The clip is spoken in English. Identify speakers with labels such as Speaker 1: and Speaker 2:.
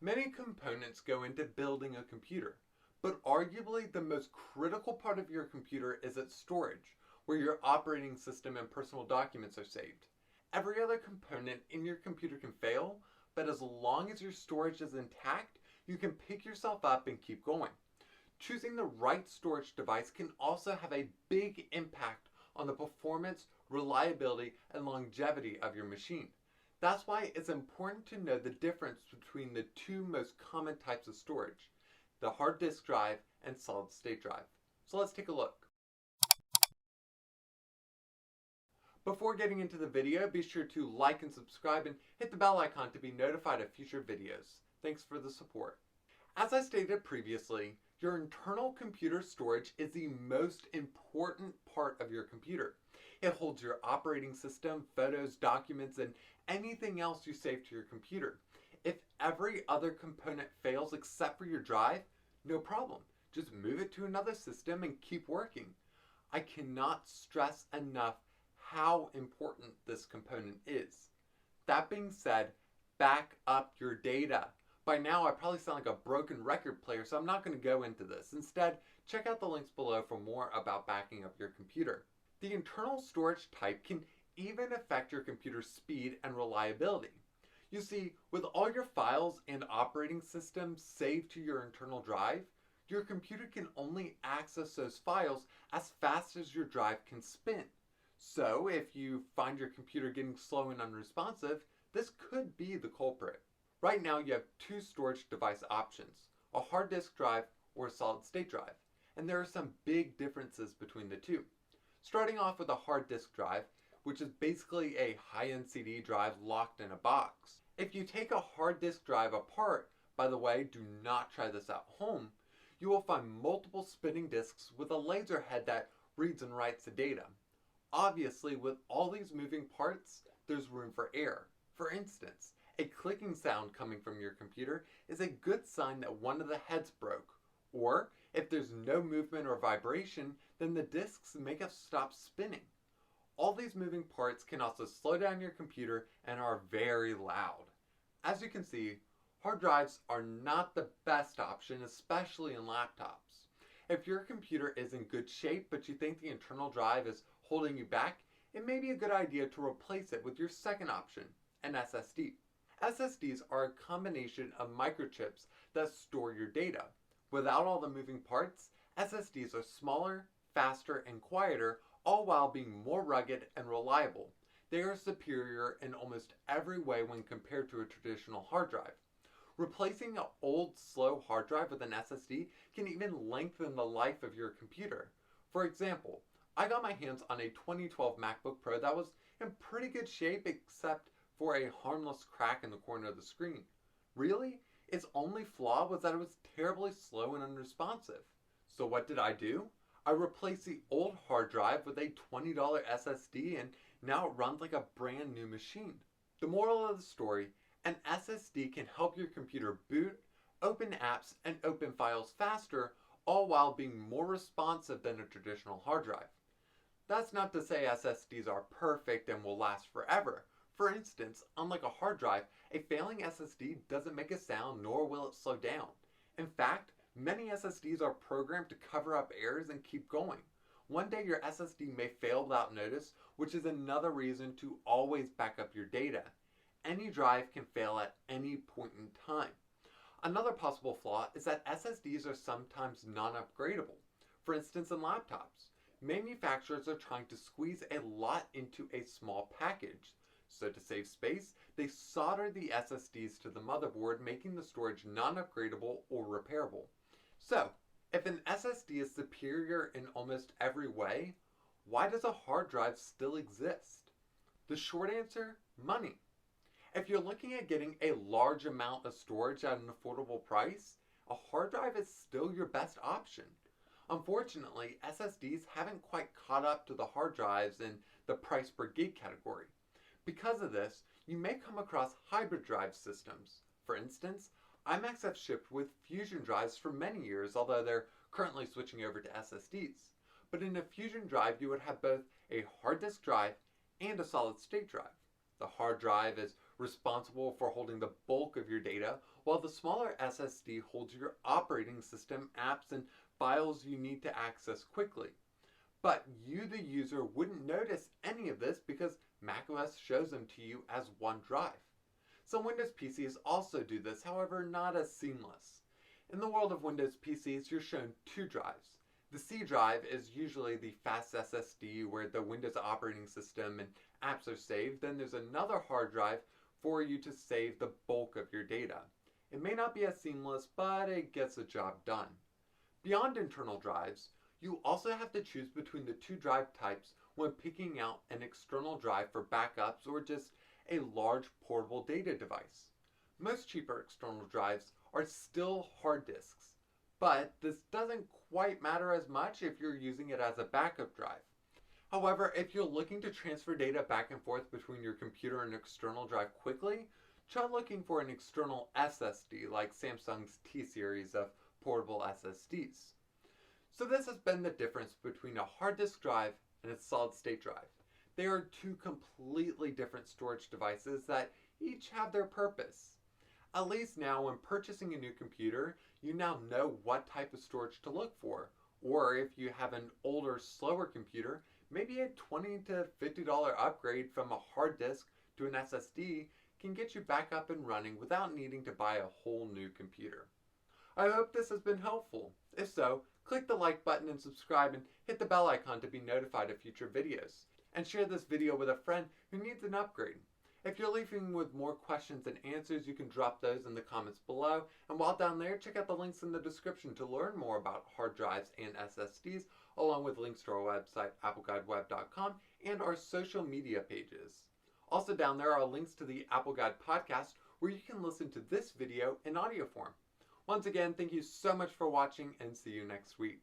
Speaker 1: Many components go into building a computer, but arguably the most critical part of your computer is its storage, where your operating system and personal documents are saved. Every other component in your computer can fail, but as long as your storage is intact, you can pick yourself up and keep going. Choosing the right storage device can also have a big impact on the performance, reliability, and longevity of your machine. That's why it's important to know the difference between the two most common types of storage, the hard disk drive and solid state drive. So let's take a look. Before getting into the video, be sure to like and subscribe and hit the bell icon to be notified of future videos. Thanks for the support. As I stated previously, your internal computer storage is the most important part of your computer. It holds your operating system, photos, documents, and anything else you save to your computer. If every other component fails except for your drive, no problem. Just move it to another system and keep working. I cannot stress enough how important this component is. That being said, back up your data. By now, I probably sound like a broken record player, so I'm not going to go into this. Instead, check out the links below for more about backing up your computer. The internal storage type can even affect your computer's speed and reliability. You see, with all your files and operating systems saved to your internal drive, your computer can only access those files as fast as your drive can spin. So, if you find your computer getting slow and unresponsive, this could be the culprit. Right now, you have two storage device options, a hard disk drive or a solid state drive, and there are some big differences between the two. Starting off with a hard disk drive, which is basically a high-end CD drive locked in a box. If you take a hard disk drive apart, by the way, do not try this at home, you will find multiple spinning disks with a laser head that reads and writes the data. Obviously, with all these moving parts, there's room for error. For instance, a clicking sound coming from your computer is a good sign that one of the heads broke. Or, if there's no movement or vibration, then the disks may have stopped spinning. All these moving parts can also slow down your computer and are very loud. As you can see, hard drives are not the best option, especially in laptops. If your computer is in good shape but you think the internal drive is holding you back, it may be a good idea to replace it with your second option, an SSD. SSDs are a combination of microchips that store your data. Without all the moving parts, SSDs are smaller, faster, and quieter, all while being more rugged and reliable. They are superior in almost every way when compared to a traditional hard drive. Replacing an old, slow hard drive with an SSD can even lengthen the life of your computer. For example, I got my hands on a 2012 MacBook Pro that was in pretty good shape except for a harmless crack in the corner of the screen. Really? Its only flaw was that it was terribly slow and unresponsive. So what did I do? I replaced the old hard drive with a $20 SSD and now it runs like a brand new machine. The moral of the story, an SSD can help your computer boot, open apps, and open files faster, all while being more responsive than a traditional hard drive. That's not to say SSDs are perfect and will last forever. For instance, unlike a hard drive, a failing SSD doesn't make a sound nor will it slow down. In fact, many SSDs are programmed to cover up errors and keep going. One day your SSD may fail without notice, which is another reason to always back up your data. Any drive can fail at any point in time. Another possible flaw is that SSDs are sometimes non-upgradable. For instance, in laptops, manufacturers are trying to squeeze a lot into a small package. So to save space, they solder the SSDs to the motherboard, making the storage non-upgradable or repairable. So, if an SSD is superior in almost every way, why does a hard drive still exist? The short answer, money. If you're looking at getting a large amount of storage at an affordable price, a hard drive is still your best option. Unfortunately, SSDs haven't quite caught up to the hard drives in the price per gig category. Because of this, you may come across hybrid drive systems. For instance, iMacs have shipped with Fusion drives for many years, although they're currently switching over to SSDs. But in a Fusion drive, you would have both a hard disk drive and a solid state drive. The hard drive is responsible for holding the bulk of your data, while the smaller SSD holds your operating system, apps, and files you need to access quickly. But you, the user, wouldn't notice any of this because macOS shows them to you as one drive. Some Windows PCs also do this, however, not as seamless. In the world of Windows PCs, you're shown two drives. The C drive is usually the fast SSD where the Windows operating system and apps are saved. Then there's another hard drive for you to save the bulk of your data. It may not be as seamless, but it gets the job done. Beyond internal drives, you also have to choose between the two drive types when picking out an external drive for backups or just a large portable data device. Most cheaper external drives are still hard disks, but this doesn't quite matter as much if you're using it as a backup drive. However, if you're looking to transfer data back and forth between your computer and external drive quickly, try looking for an external SSD like Samsung's T-series of portable SSDs. So this has been the difference between a hard disk drive and a solid state drive. They are two completely different storage devices that each have their purpose. At least now when purchasing a new computer, you now know what type of storage to look for. Or if you have an older, slower computer, maybe a $20 to $50 upgrade from a hard disk to an SSD can get you back up and running without needing to buy a whole new computer. I hope this has been helpful. If so, click the like button and subscribe and hit the bell icon to be notified of future videos. And share this video with a friend who needs an upgrade. If you're leaving with more questions and answers, you can drop those in the comments below. And while down there, check out the links in the description to learn more about hard drives and SSDs, along with links to our website, appleguideweb.com, and our social media pages. Also down there are links to the Apple Guide podcast, where you can listen to this video in audio form. Once again, thank you so much for watching, and see you next week.